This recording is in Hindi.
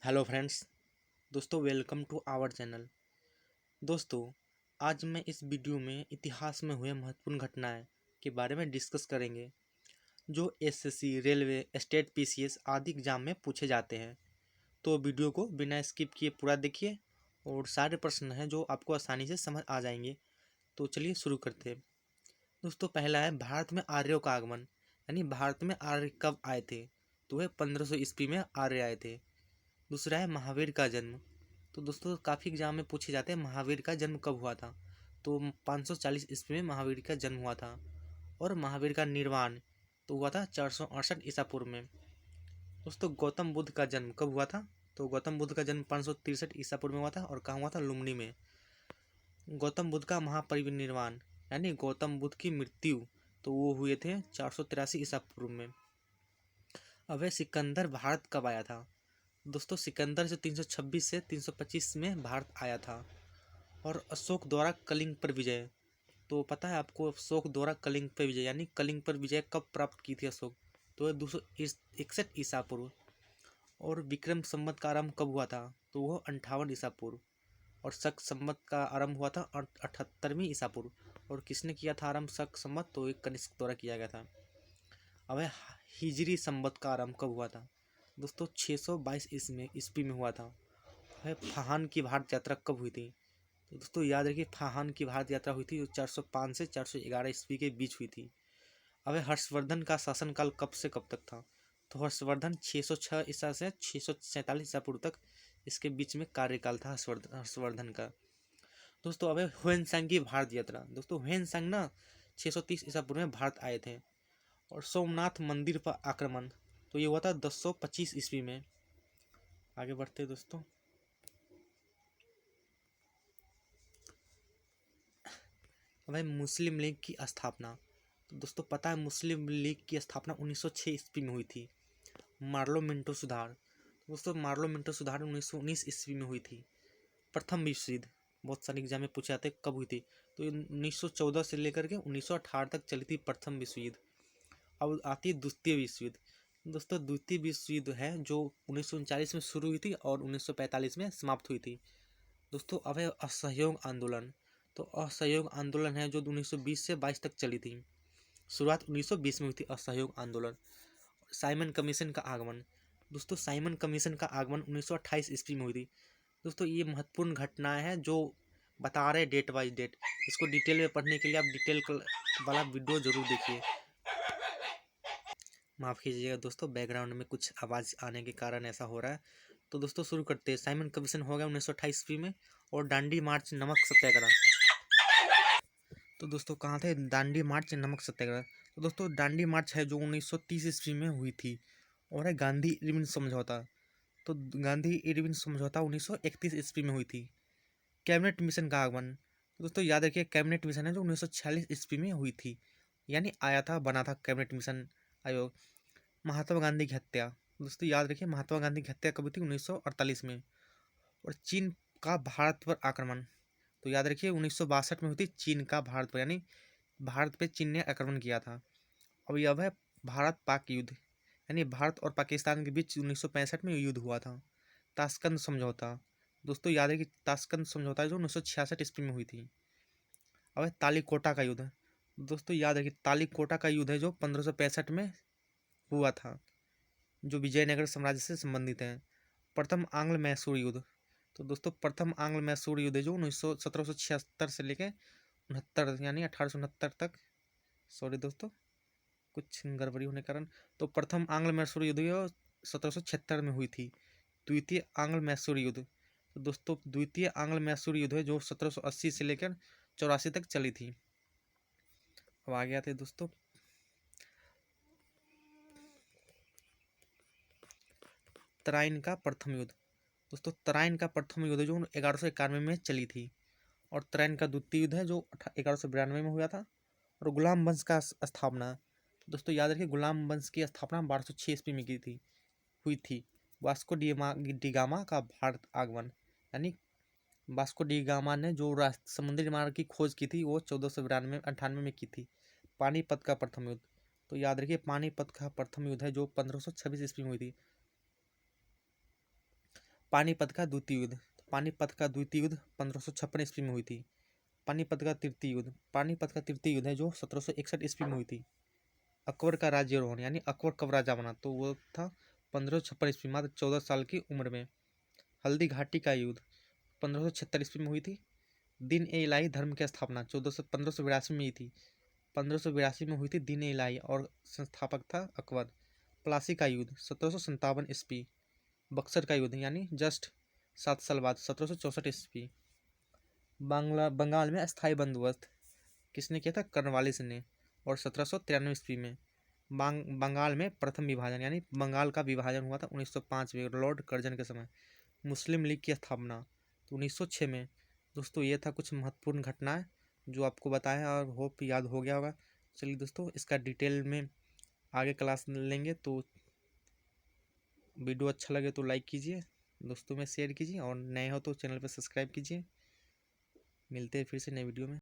Hello friends. दोस्तों वेलकम टू आवर चैनल। दोस्तों आज मैं इस वीडियो में इतिहास में हुए महत्वपूर्ण घटनाएं के बारे में डिस्कस करेंगे जो एसएससी, रेलवे, स्टेट पीसीएस आदि एग्जाम में पूछे जाते हैं। तो वीडियो को बिना स्किप किए पूरा देखिए और सारे प्रश्न हैं जो आपको आसानी से समझ आ जाएंगे। तो चलिए शुरू करते हैं। दोस्तों पहला है भारत में आर्यों का आगमन, यानी भारत में आर्य कब आए थे। तो वह 1500 ईस्वी में आर्य आए थे। दूसरा है महावीर का जन्म। तो दोस्तों काफ़ी एग्जाम में पूछे जाते हैं महावीर का जन्म कब हुआ था। तो 540 ईस्वी में महावीर का जन्म हुआ था। और महावीर का निर्वाण तो हुआ था 468 ईसा पूर्व में। दोस्तों गौतम बुद्ध का जन्म कब हुआ था। तो गौतम बुद्ध का जन्म 563 ईसा पूर्व में हुआ था और कहाँ हुआ था, लुम्बिनी में। गौतम बुद्ध का महापरिनिर्वाण यानी गौतम बुद्ध की मृत्यु तो वो हुए थे 483 ईसा पूर्व में। अब सिकंदर भारत कब आया था। दोस्तों सिकंदर जो 326 से 325 में भारत आया था। और अशोक द्वारा कलिंग पर विजय, तो पता है आपको अशोक द्वारा कलिंग पर विजय यानी कलिंग पर विजय कब प्राप्त की थी अशोक। तो 261 ईसा पूर्व। और विक्रम संवत का आरंभ कब हुआ था। तो वह 58 ईसा पूर्व। और शक संवत का आरंभ हुआ था 78वीं ईसा पूर्व। और किसने किया था आरंभ शक संवत, तो एक कनिष्क द्वारा किया गया था। अब हिजरी संवत का आरंभ कब हुआ था। दोस्तों 622 ईस्वी में हुआ था। है फाहान की भारत यात्रा कब हुई थी। तो दोस्तों याद रखिए फाहान की भारत यात्रा हुई थी जो 405 से 411 ईस्वी के बीच हुई थी। अब हर्षवर्धन का शासनकाल कब से कब तक था। तो हर्षवर्धन 606 ईसा से 647 ईसा पूर्व तक इसके बीच में कार्यकाल था हर्षवर्धन का। दोस्तों अब ह्वेनसांग की भारत यात्रा। दोस्तों ह्वेनसांग ना 630 ईसा पूर्व में भारत आए थे। और सोमनाथ मंदिर पर आक्रमण तो ये हुआ था 1025 ईस्वी में। आगे बढ़ते दोस्तों। भाई मुस्लिम लीग की स्थापना। तो दोस्तों पता है मुस्लिम लीग की स्थापना 1906 ईस्वी में हुई थी। मार्लो मिंटो सुधार। तो दोस्तों मार्लो मिंटो सुधार 1919 ईस्वी में हुई थी। प्रथम विश्व युद्ध बहुत सारे एग्जाम में पूछे जाते कब हुई थी। तो 1914 से लेकर के 1918 तक चली थी प्रथम विश्व युद्ध। अब आती है द्वितीय विश्व युद्ध। दोस्तों द्वितीय विश्व युद्ध है जो 1939 में शुरू हुई थी और 1945 में समाप्त हुई थी। दोस्तों अब है असहयोग आंदोलन। तो असहयोग आंदोलन है जो 1920 से 22 तक चली थी। शुरुआत 1920 में हुई थी असहयोग आंदोलन। साइमन कमीशन का आगमन। दोस्तों साइमन कमीशन का आगमन 1928 ईस्वी में हुई थी। दोस्तों ये महत्वपूर्ण घटनाएं हैं जो बता रहे डेट वाइज डेट। इसको डिटेल में पढ़ने के लिए आप डिटेल वाला वीडियो जरूर देखिए। माफ़ कीजिएगा दोस्तों बैकग्राउंड में कुछ आवाज़ आने के कारण ऐसा हो रहा है। तो दोस्तों शुरू करते हैं। साइमन कमीशन हो गया 1928 ईस्वी में। और दांडी मार्च नमक सत्याग्रह। तो दोस्तों कहाँ थे, दांडी मार्च नमक सत्याग्रह। तो दोस्तों दांडी मार्च है जो 1930 ईस्वी में हुई थी। और है गांधी इरविन समझौता। तो गांधी इरविन समझौता 1931 ईस्वी में हुई थी। कैबिनेट मिशन का आगमन। तो दोस्तों याद रखिए कैबिनेट मिशन है जो 1946 ईस्वी में हुई थी, यानी आया था बना था कैबिनेट मिशन आयोग। महात्मा गांधी की हत्या। दोस्तों याद रखिए महात्मा गांधी की हत्या कब हुई थी, 1948 में। और चीन का भारत पर आक्रमण। तो याद रखिए 1962 में हुई थी चीन का भारत पर, यानी भारत पे चीन ने आक्रमण किया था। अब यह है भारत पाक युद्ध, यानी भारत और पाकिस्तान के बीच 1965 में युद्ध हुआ था। ताशकंद समझौता। दोस्तों याद है कि ताशकंद समझौता जो 1966 ईस्वी में हुई थी। अब है तालीकोटा का युद्ध। दोस्तों याद है कि तालीकोटा का युद्ध है जो 1565 में हुआ था, जो विजयनगर साम्राज्य से संबंधित है। प्रथम आंग्ल मैसूर युद्ध। तो दोस्तों प्रथम आंग्ल मैसूर युद्ध जो 1776 से लेके 69 यानी 1869 तक, सॉरी दोस्तों कुछ गड़बड़ी होने के कारण, तो प्रथम आंग्ल मैसूर युद्ध 1776 में हुई थी। द्वितीय आंग्ल मैसूर युद्ध। तो दोस्तों द्वितीय आंग्ल मैसूर युद्ध है जो 1780 से लेकर 84 तक चली थी। अब आगे आते दोस्तों तराइन का प्रथम युद्ध। दोस्तों तराइन का प्रथम युद्ध जो 1191 में चली थी। और तराइन का द्वितीय युद्ध है जो 1192 में हुआ था। और गुलाम वंश का स्थापना। दोस्तों याद रखिए गुलाम वंश की स्थापना 1206 ईस्वी में की थी हुई थी। वास्को डी गामा का भारत आगमन, यानी वास्को डी गामा ने जो समुद्री मार्ग की खोज की थी वो 1492 में की थी। पानीपत का प्रथम युद्ध। तो याद रखिए पानीपत का प्रथम युद्ध है जो 1526 ईस्वी में हुई थी। पानीपत का द्वितीय युद्ध। पानीपत का द्वितीय युद्ध 1556 ईस्वी में हुई थी। पानीपत का तृतीय युद्ध। पानीपत का तृतीय युद्ध है जो 1761 ईस्वी में हुई थी। अकबर का राज्यारोहण यानी अकबर कब राजा बना, तो वो था 1556 ईस्वी, मात्र 14 साल की उम्र में। हल्दी घाटी का युद्ध 1576 ईस्वी में हुई थी। दीन ए इलाही धर्म की स्थापना 1582 में हुई थी। 1582 में हुई थी दीन ए इलाही और संस्थापक था अकबर। प्लासी का युद्ध 1757 ईस्वी। बक्सर का युद्ध यानी जस्ट 7 साल बाद 1764 ईस्वी। बंगाल में अस्थायी बंदोबस्त किसने किया था, कर्नवालिस ने, और 1793 ईस्वी में। बंगाल में प्रथम विभाजन यानी बंगाल का विभाजन हुआ था 1905 में लॉर्ड कर्जन के समय। मुस्लिम लीग की स्थापना तो 1906 में। दोस्तों ये था कुछ महत्वपूर्ण घटनाएं जो आपको बताया और होप याद हो गया होगा। चलिए दोस्तों, इसका डिटेल में आगे क्लास लेंगे। तो वीडियो अच्छा लगे तो लाइक कीजिए, दोस्तों में शेयर कीजिए, और नए हो तो चैनल पर सब्सक्राइब कीजिए। मिलते हैं फिर से नए वीडियो में।